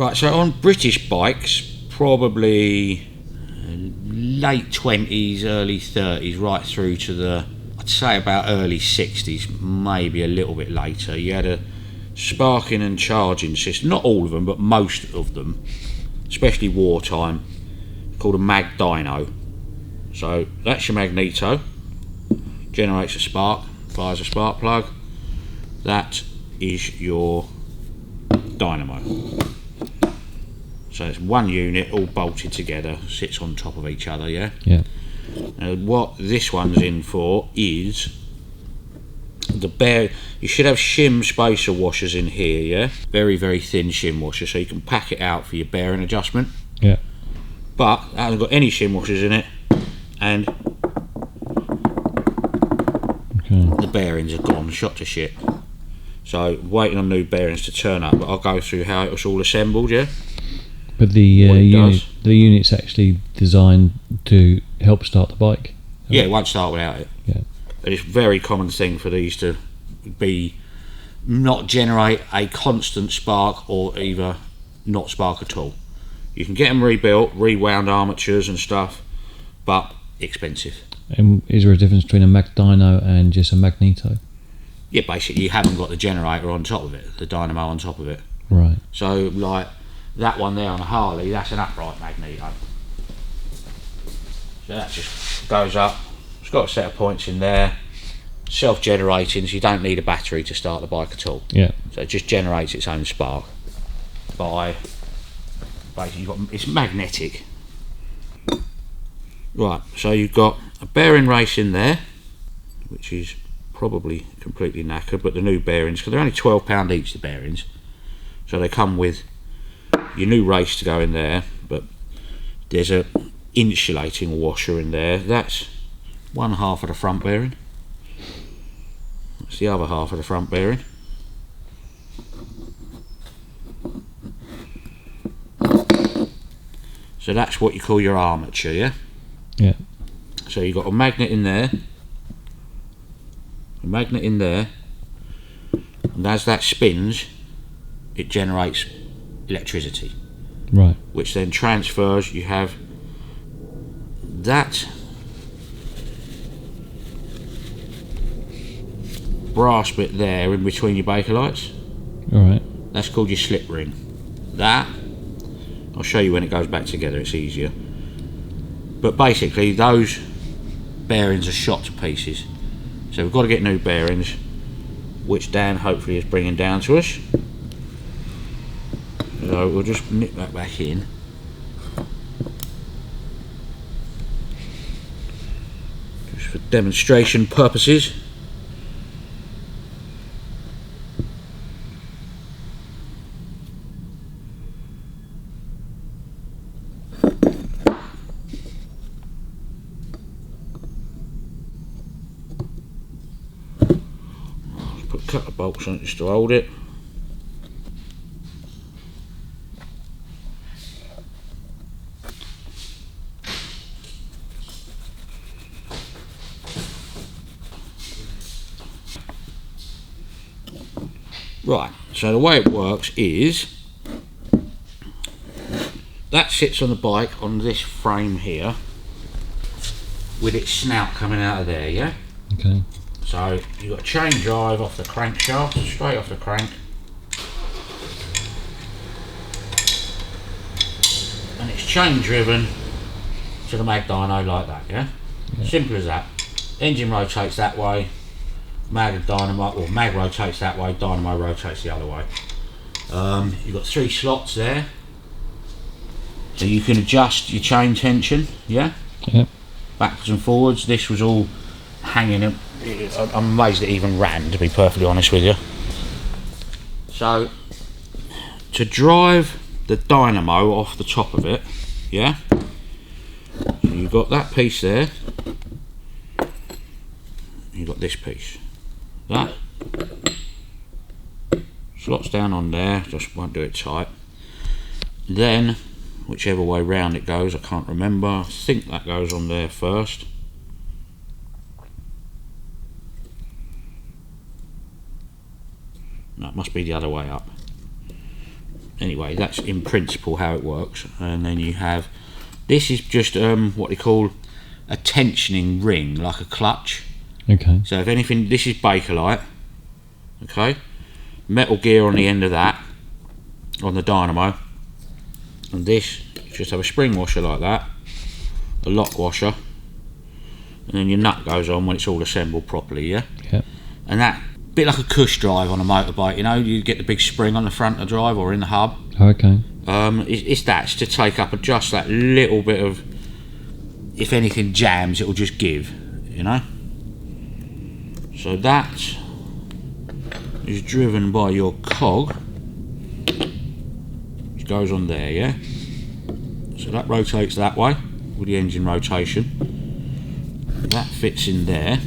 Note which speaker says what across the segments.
Speaker 1: Right, so on British bikes, probably late 20s, early 30s, right through to the, I'd say about early 60s, maybe a little bit later, you had a sparking and charging system, not all of them, but most of them, especially wartime, called a MAGDYNO. So that's your magneto, generates a spark, fires a spark plug. That is your dynamo. So it's one unit all bolted together, sits on top of each other, yeah?
Speaker 2: Yeah.
Speaker 1: Now what this one's in for is the bear. You should have shim spacer washers in here, yeah? Very, very thin shim washer, so you can pack it out for your bearing adjustment.
Speaker 2: Yeah.
Speaker 1: But it hasn't got any shim washers in it, and the bearings are gone, shot to shit. So waiting on new bearings to turn up, but I'll go through how it was all assembled, yeah?
Speaker 2: But the unit's actually designed to help start the bike.
Speaker 1: Yeah, it won't start without it.
Speaker 2: Yeah.
Speaker 1: But it's a very common thing for these to be not generate a constant spark or either not spark at all. You can get them rebuilt, rewound armatures and stuff, but expensive.
Speaker 2: And is there a difference between a MAGDYNO and just a magneto?
Speaker 1: Yeah, basically you haven't got the generator on top of it, the dynamo on top of it.
Speaker 2: Right.
Speaker 1: So like that one there on a Harley, that's an upright magneto. So that just goes up. It's got a set of points in there, self-generating, so you don't need a battery to start the bike at all.
Speaker 2: Yeah.
Speaker 1: So it just generates its own spark by basically it's magnetic. Right, so you've got a bearing race in there, which is probably completely knackered, but the new bearings, because they're only £12 each, the bearings, so they come with your new race to go in there, but there's a insulating washer in there. That's one half of the front bearing, that's the other half of the front bearing. So that's what you call your armature, yeah?
Speaker 2: Yeah.
Speaker 1: So you've got a magnet in there, and as that spins, it generates electricity.
Speaker 2: Right.
Speaker 1: Which then transfers, you have that brass bit there in between your baker lights.
Speaker 2: Alright.
Speaker 1: That's called your slip ring. That, I'll show you when it goes back together, it's easier. But basically those bearings are shot to pieces. So we've got to get new bearings, which Dan hopefully is bringing down to us. So we'll just nip that back in. Just for demonstration purposes. Put a couple of bolts on it just to hold it. Right, so the way it works is that sits on the bike on this frame here with its snout coming out of there, yeah?
Speaker 2: Okay.
Speaker 1: So you've got a chain drive off the crankshaft, straight off the crank, and it's chain driven to the MAGDYNO like that, yeah? Simple as that. Engine rotates that way, mag rotates that way, dynamo rotates the other way. You've got 3 slots there, so you can adjust your chain tension, yeah?
Speaker 2: Yeah.
Speaker 1: Backwards and forwards. This was all hanging up. I'm amazed it even ran, to be perfectly honest with you. So to drive the dynamo off the top of it, yeah, so you've got that piece there, you've got this piece, that slots down on there, just won't do it tight. Then whichever way round it goes, I can't remember, I think that goes on there first. No, it must be the other way up. anyway, that's in principle how it works. And then you have, this is just what they call a tensioning ring, like a clutch.
Speaker 2: Okay.
Speaker 1: So if anything, this is Bakelite. Okay, metal gear on the end of that, on the dynamo, and this just have a spring washer like that, a lock washer, and then your nut goes on when it's all assembled properly. Yeah.
Speaker 2: Yeah.
Speaker 1: And that bit like a cush drive on a motorbike. You know, you get the big spring on the front of the drive or in the hub.
Speaker 2: Okay.
Speaker 1: It's that's to take up just that little bit of, if anything jams, it will just give. You know. So that is driven by your cog, which goes on there, yeah? So that rotates that way with the engine rotation. That fits in there.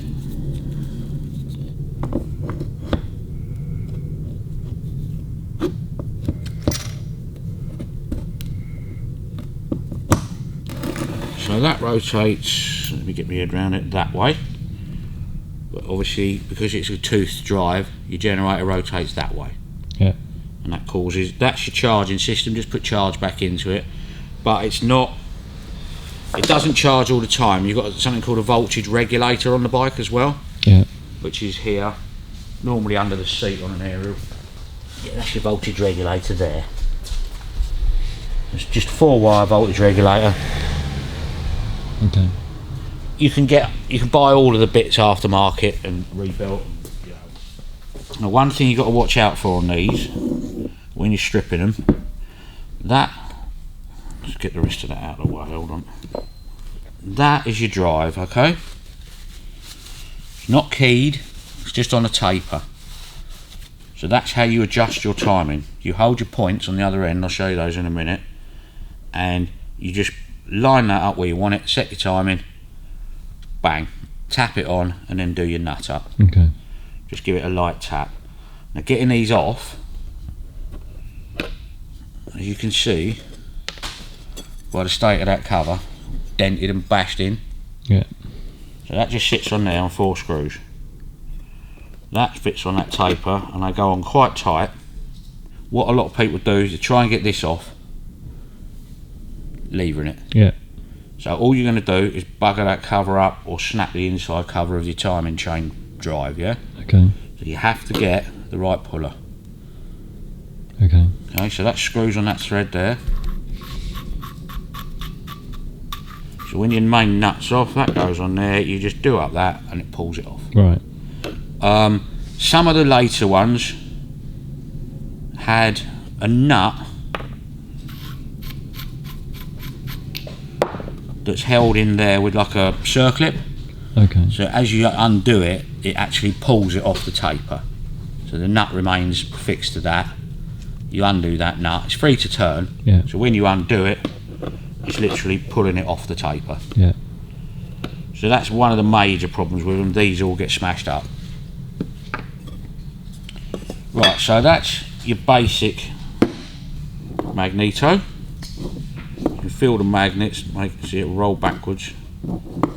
Speaker 1: So that rotates, let me get my head around it, that way. But obviously, because it's a toothed drive, your generator rotates that way.
Speaker 2: Yeah.
Speaker 1: And that causes, that's your charging system, just put charge back into it. But it's not, it doesn't charge all the time. You've got something called a voltage regulator on the bike as well.
Speaker 2: Yeah.
Speaker 1: Which is here, normally under the seat on an aerial. Yeah, that's your voltage regulator there. It's just a 4-wire voltage regulator.
Speaker 2: Okay.
Speaker 1: You can buy all of the bits aftermarket and rebuilt. Now, one thing you've got to watch out for on these when you're stripping them, let's get the rest of that out of the way, hold on. That is your drive, okay? It's not keyed, it's just on a taper. So that's how you adjust your timing. You hold your points on the other end, I'll show you those in a minute, and you just line that up where you want it, set your timing, bang, tap it on, and then do your nut up.
Speaker 2: Okay.
Speaker 1: Just give it a light tap. Now, getting these off, as you can see by the state of that cover, dented and bashed in.
Speaker 2: Yeah.
Speaker 1: So that just sits on there on 4 screws. That fits on that taper, and they go on quite tight. What a lot of people do is to try and get this off, levering it.
Speaker 2: Yeah.
Speaker 1: So all you're going to do is bugger that cover up or snap the inside cover of your timing chain drive, yeah?
Speaker 2: Okay.
Speaker 1: So you have to get the right puller.
Speaker 2: Okay.
Speaker 1: Okay, so that screws on that thread there. So when your main nut's off, that goes on there, you just do up that and it pulls it off.
Speaker 2: Right.
Speaker 1: Some of the later ones had a nut that's held in there with like a circlip.
Speaker 2: Okay.
Speaker 1: So as you undo it, it actually pulls it off the taper. So the nut remains fixed to that. You undo that nut, it's free to turn.
Speaker 2: Yeah.
Speaker 1: So when you undo it, it's literally pulling it off the taper.
Speaker 2: Yeah.
Speaker 1: So that's one of the major problems with them. These all get smashed up. Right, so that's your basic magneto. You can feel the magnets, see it roll backwards.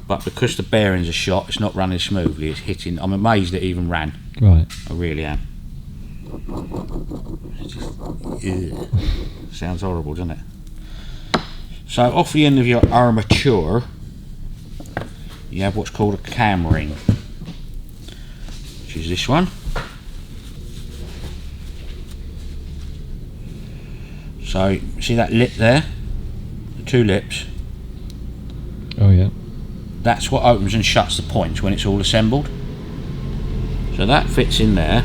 Speaker 1: But because the bearings are shot, it's not running smoothly, it's hitting. I'm amazed it even ran.
Speaker 2: Right.
Speaker 1: I really am. It's just, sounds horrible, doesn't it? So off the end of your armature, you have what's called a cam ring, which is this one. So see that lip there, the 2 lips.
Speaker 2: Oh yeah.
Speaker 1: That's what opens and shuts the points when it's all assembled. So that fits in there.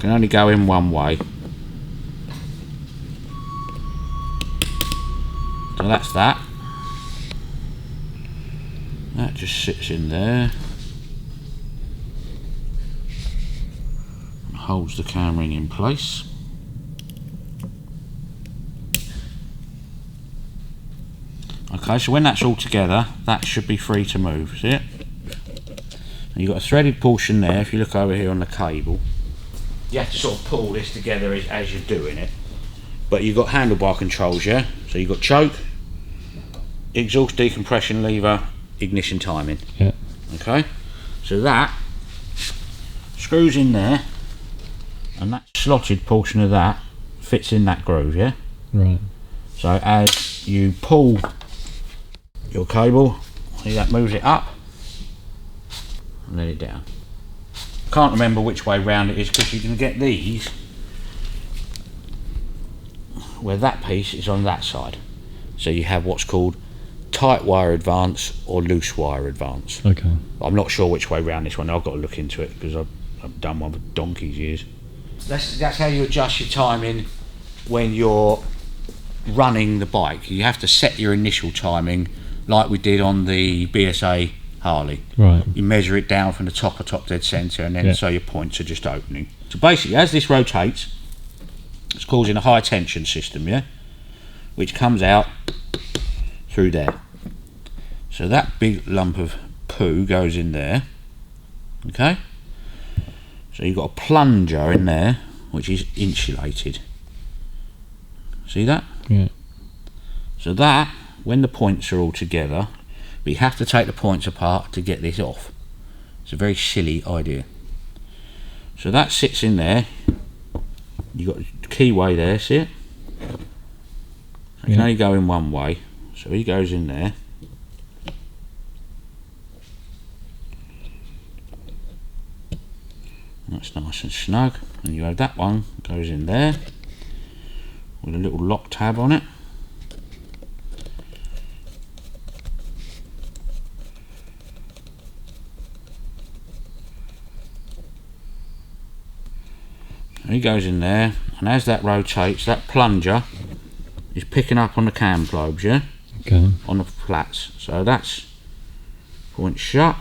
Speaker 1: Can only go in one way. So that's that. That just sits in there. Holds the cam ring in place. Okay, so when that's all together, that should be free to move, see it? And you've got a threaded portion there. If you look over here on the cable, you have to sort of pull this together as you're doing it. But you've got handlebar controls, yeah? So you've got choke, exhaust decompression lever, ignition timing.
Speaker 2: Yeah.
Speaker 1: Okay? So that screws in there, and that slotted portion of that fits in that groove, yeah?
Speaker 2: Right.
Speaker 1: So as you pull your cable, see that moves it up and let it down. Can't remember which way round it is because you can get these where that piece is on that side. So you have what's called tight wire advance or loose wire advance.
Speaker 2: Okay.
Speaker 1: I'm not sure which way round this one. I've got to look into it because I've done one for donkey's years. That's how you adjust your timing when you're running the bike. You have to set your initial timing like we did on the BSA Harley.
Speaker 2: Right.
Speaker 1: You measure it down from the top dead centre, and then so your points are just opening. So basically, as this rotates, it's causing a high tension system, yeah, which comes out through there. So that big lump of poo goes in there. Okay. So you've got a plunger in there which is insulated. See that?
Speaker 2: Yeah.
Speaker 1: So that, when the points are all together, but you have to take the points apart to get this off. It's a very silly idea. So that sits in there. You've got a keyway there, see it? It can only go in one way. So he goes in there. That's nice and snug. And you have that one goes in there with a little lock tab on it. He goes in there, and as that rotates, that plunger is picking up on the cam globes, yeah?
Speaker 2: Okay.
Speaker 1: On the flats. So that's point shut.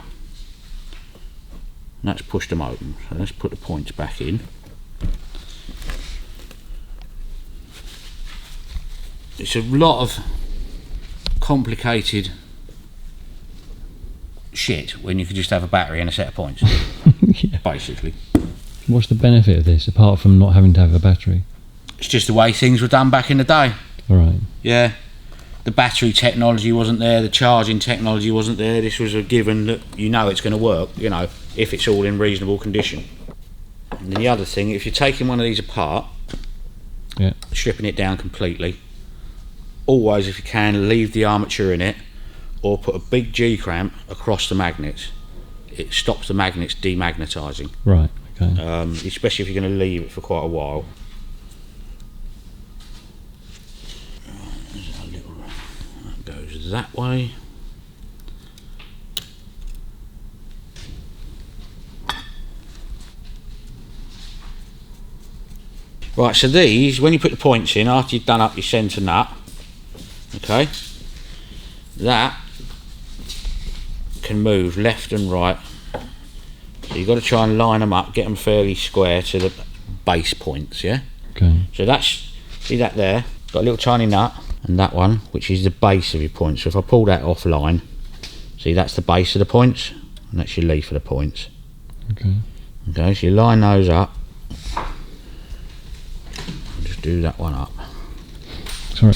Speaker 1: And that's pushed them open. So let's put the points back in. It's a lot of complicated shit when you could just have a battery and a set of points.
Speaker 2: Yeah.
Speaker 1: Basically.
Speaker 2: What's the benefit of this apart from not having to have a battery?
Speaker 1: It's just the way things were done back in the day.
Speaker 2: All right.
Speaker 1: Yeah. The battery technology wasn't there, the charging technology wasn't there. This was a given that you know it's going to work, you know, if it's all in reasonable condition. And the other thing, if you're taking one of these apart, stripping it down completely, always, if you can, leave the armature in it or put a big G-clamp across the magnets. It stops the magnets demagnetizing.
Speaker 2: Right, okay.
Speaker 1: Especially if you're going to leave it for quite a while. That goes that way. Right, so these, when you put the points in, after you've done up your centre nut, okay, that can move left and right. So you've got to try and line them up, get them fairly square to the base points, yeah?
Speaker 2: Okay.
Speaker 1: So that's, see that there? Got a little tiny nut, and that one, which is the base of your points. So if I pull that offline, see that's the base of the points, and that's your leaf of the points.
Speaker 2: Okay.
Speaker 1: Okay, so you line those up. Just do that one up.
Speaker 2: Sorry.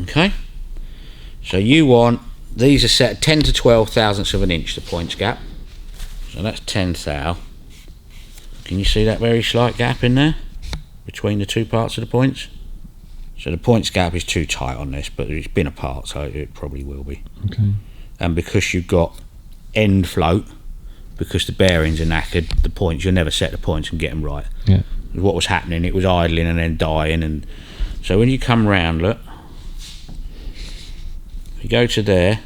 Speaker 1: Okay. So you want, these are set 10 to 12 thousandths of an inch, the points gap. So that's 10 thou. Can you see that very slight gap in there between the two parts of the points? So the points gap is too tight on this, but it's been apart, so it probably will be.
Speaker 2: Okay.
Speaker 1: And because you've got end float, because the bearings are knackered, the points, you'll never set the points and get them right.
Speaker 2: Yeah.
Speaker 1: What was happening, it was idling and then dying, and so when you come round, look, you go to there,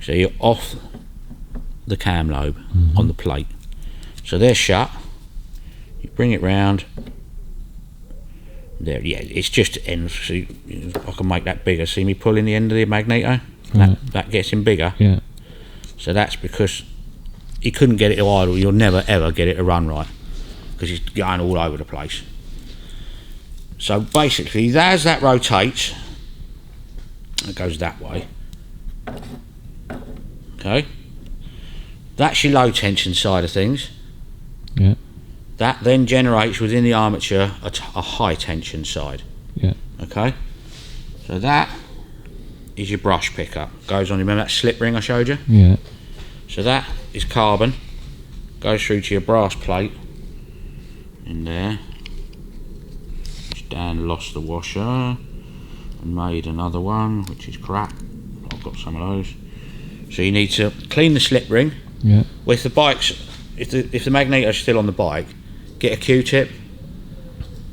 Speaker 1: so you're off the cam lobe on the plate, so they're shut. You bring it round there. Yeah, it's just end. See, I can make that bigger. See me pulling the end of the magneto? That gets him bigger.
Speaker 2: Yeah.
Speaker 1: So that's because he couldn't get it to idle. You'll never ever get it to run right because he's going all over the place. So basically, as that rotates, it goes that way. Okay, that's your low tension side of things.
Speaker 2: Yeah.
Speaker 1: That then generates within the armature a high tension side.
Speaker 2: Yeah.
Speaker 1: Okay, so that is your brush pickup. Goes on. Remember that slip ring I showed you?
Speaker 2: Yeah.
Speaker 1: So that is carbon, goes through to your brass plate in there. Dan lost the washer and made another one, which is crap. I've got some of those. So you need to clean the slip ring.
Speaker 2: Yeah.
Speaker 1: With the bikes, if the magneto is still on the bike, get a Q-tip,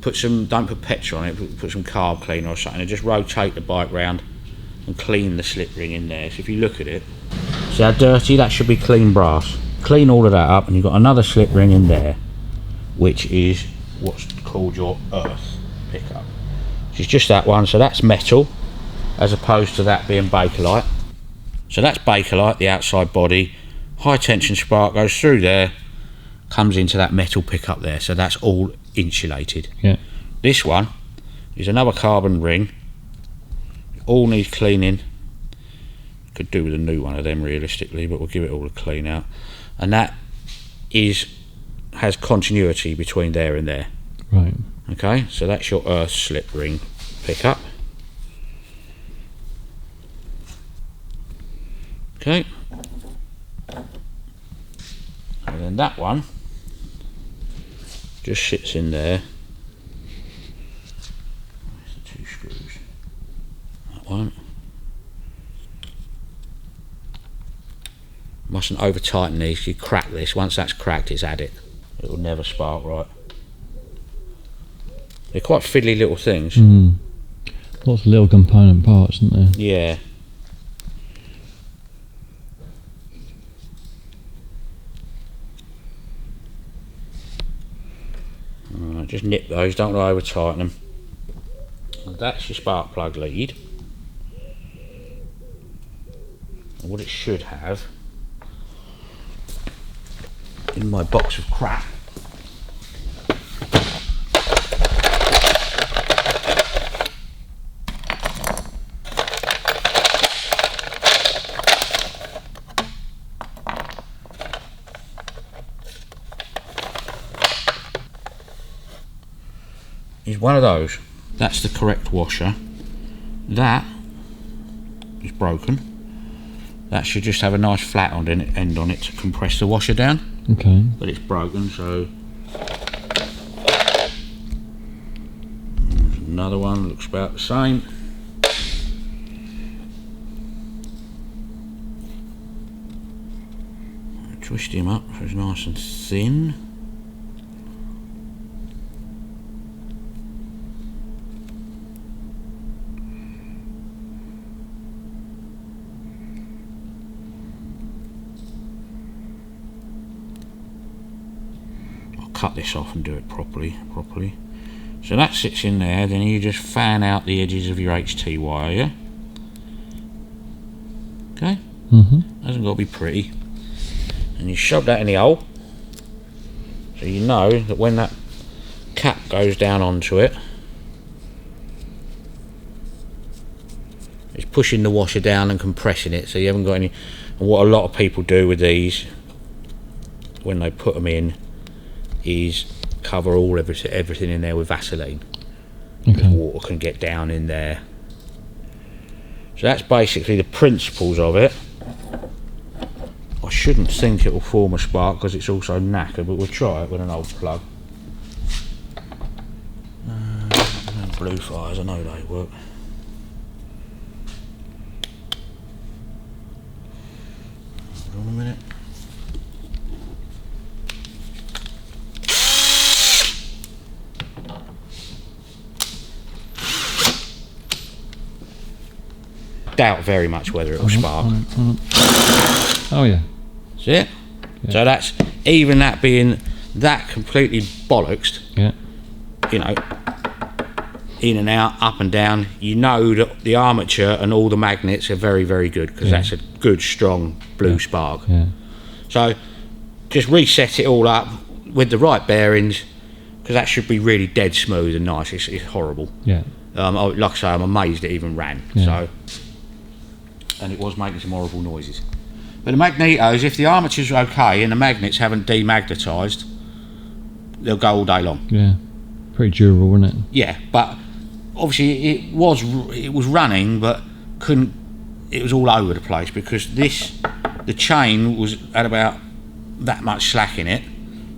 Speaker 1: don't put petrol on it, put some carb cleaner or something, and just rotate the bike round and clean the slip ring in there. So if you look at it, see how dirty? That should be clean brass. Clean all of that up, and you've got another slip ring in there, which is what's called your earth pickup. Which is just that one. So that's metal, as opposed to that being Bakelite. So that's Bakelite, the outside body. High tension spark goes through there, comes into that metal pickup there. So that's all insulated.
Speaker 2: Yeah.
Speaker 1: This one is another carbon ring. All needs cleaning. Could do with a new one of them realistically, but we'll give it all a clean out. And that has continuity between there and there.
Speaker 2: Right.
Speaker 1: Okay, so that's your earth slip ring pickup. Okay. And then that one just sits in there. Where's the two screws? That one. Mustn't over tighten these. You crack this. Once that's cracked, it's at it. It will never spark right. They're quite fiddly little things.
Speaker 2: Lots of little component parts, isn't there?
Speaker 1: Yeah. Alright, just nip those, don't over tighten them. And that's your spark plug lead. And what it should have in my box of crap is one of those. That's the correct washer. That is broken. That should just have a nice flat end on it to compress the washer down.
Speaker 2: Okay.
Speaker 1: But it's broken, so there's another one, looks about the same. Twist him up so it's nice and thin. Cut this off and do it properly. So that sits in there, then you just fan out the edges of your HT wire, yeah? Okay? Hasn't got to be pretty. And you shove that in the hole, so you know that when that cap goes down onto it, it's pushing the washer down and compressing it, so you haven't got any. And what a lot of people do with these, when they put them in, is cover everything in there with Vaseline.
Speaker 2: Okay.
Speaker 1: Water can get down in there. So that's basically the principles of it. I shouldn't think it will form a spark because it's also knackered, but we'll try it with an old plug. Blue fires, I know they work. Hold on a minute. Doubt very much whether it will spark.
Speaker 2: Oh yeah.
Speaker 1: See it? Yeah. So that's, even that being that completely bollocksed,
Speaker 2: yeah,
Speaker 1: you know, in and out, up and down, you know that the armature and all the magnets are very, very good, because that's a good, strong blue spark.
Speaker 2: Yeah.
Speaker 1: So just reset it all up with the right bearings, because that should be really dead smooth and nice. It's horrible.
Speaker 2: Yeah.
Speaker 1: Like I say, I'm amazed it even ran.
Speaker 2: Yeah.
Speaker 1: So, and it was making some horrible noises. But the magnetos, if the armatures are okay and the magnets haven't demagnetized, they'll go all day long.
Speaker 2: Yeah. Pretty durable, wasn't it?
Speaker 1: Yeah, but obviously it was running, but couldn't. It was all over the place because this the chain was at about that much slack in it.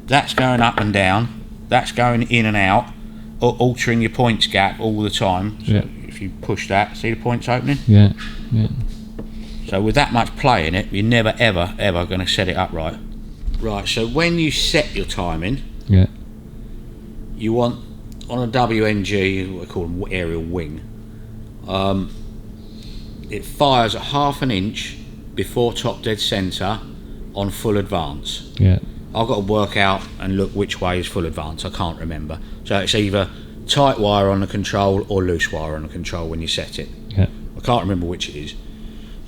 Speaker 1: That's going up and down, that's going in and out, altering your points gap all the time. So if you push that, see the points opening?
Speaker 2: Yeah.
Speaker 1: So with that much play in it, you're never ever going to set it up right. Right, so when you set your timing, you want, on a WNG, what we call them aerial wing, it fires at 1/2 inch before top dead centre on full advance. I've got to work out and look which way is full advance, I can't remember. So it's either tight wire on the control or loose wire on the control when you set it. I can't remember which it is.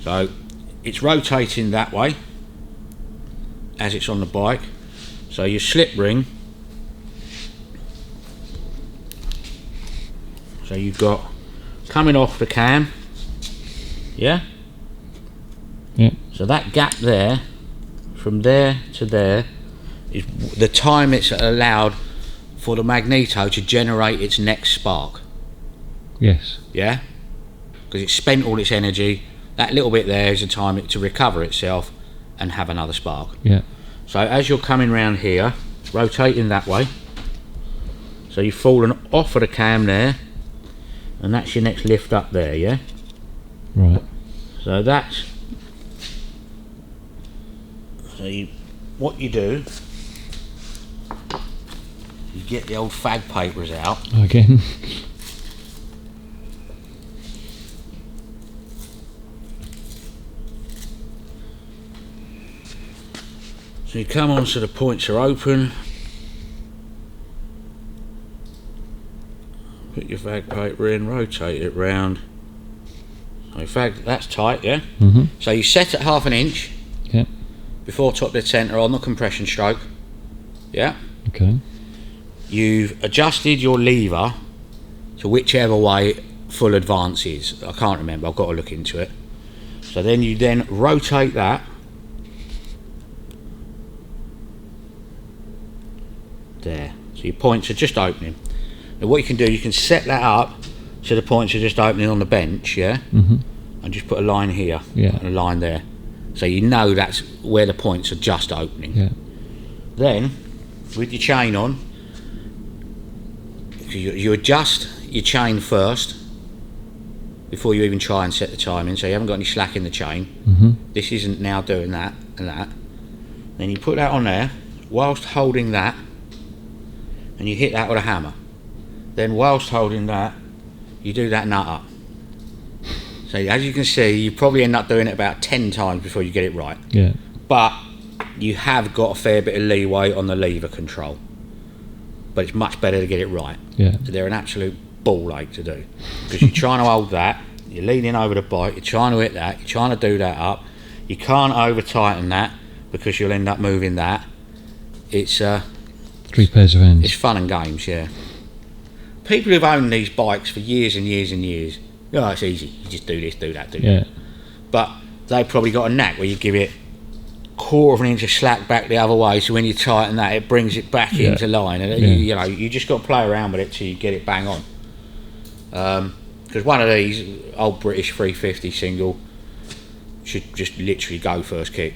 Speaker 1: So it's rotating that way as it's on the bike. So your slip ring, so you've got coming off the cam, so that gap there, from there to there, is the time it's allowed for the magneto to generate its next spark. Because it's spent all its energy. That little bit there is the time to recover itself and have another spark. So as you're coming round here, rotating that way, so you've fallen off of the cam there, and that's your next lift up there, so that's, so what you do, you get the old fag papers out
Speaker 2: again.
Speaker 1: So you come on so the points are open, put your fag paper in, rotate it round. So fag, that's tight, So you set at 1/2 inch before top dead centre on the compression stroke, You've adjusted your lever to whichever way full advance is. I can't remember, I've got to look into it. So then you then rotate that there, so your points are just opening. Now what you can do, you can set that up so the points are just opening on the bench, and just put a line here and a line there, so you know that's where the points are just opening. Then with your chain on, you adjust your chain first before you even try and set the timing, so you haven't got any slack in the chain. This isn't now doing that and that. Then you put that on there whilst holding that, and you hit that with a hammer. Then whilst holding that, you do that nut up. So as you can see, you probably end up doing it about 10 times before you get it right. But you have got a fair bit of leeway on the lever control, but it's much better to get it right. So they're an absolute ball ache to do, because you're trying to hold that, you're leaning over the bike, you're trying to hit that, you're trying to do that up, you can't over tighten that because you'll end up moving that. It's
Speaker 2: 3 pairs of hands.
Speaker 1: It's fun and games. People who've owned these bikes for years and years and years, it's easy, you just do this, do that, do that. But they've probably got a knack where you give it 1/4 inch of slack back the other way, so when you tighten that, it brings it back into line, and you just got to play around with it till you get it bang on. Because one of these old British 350 single should just literally go first kick.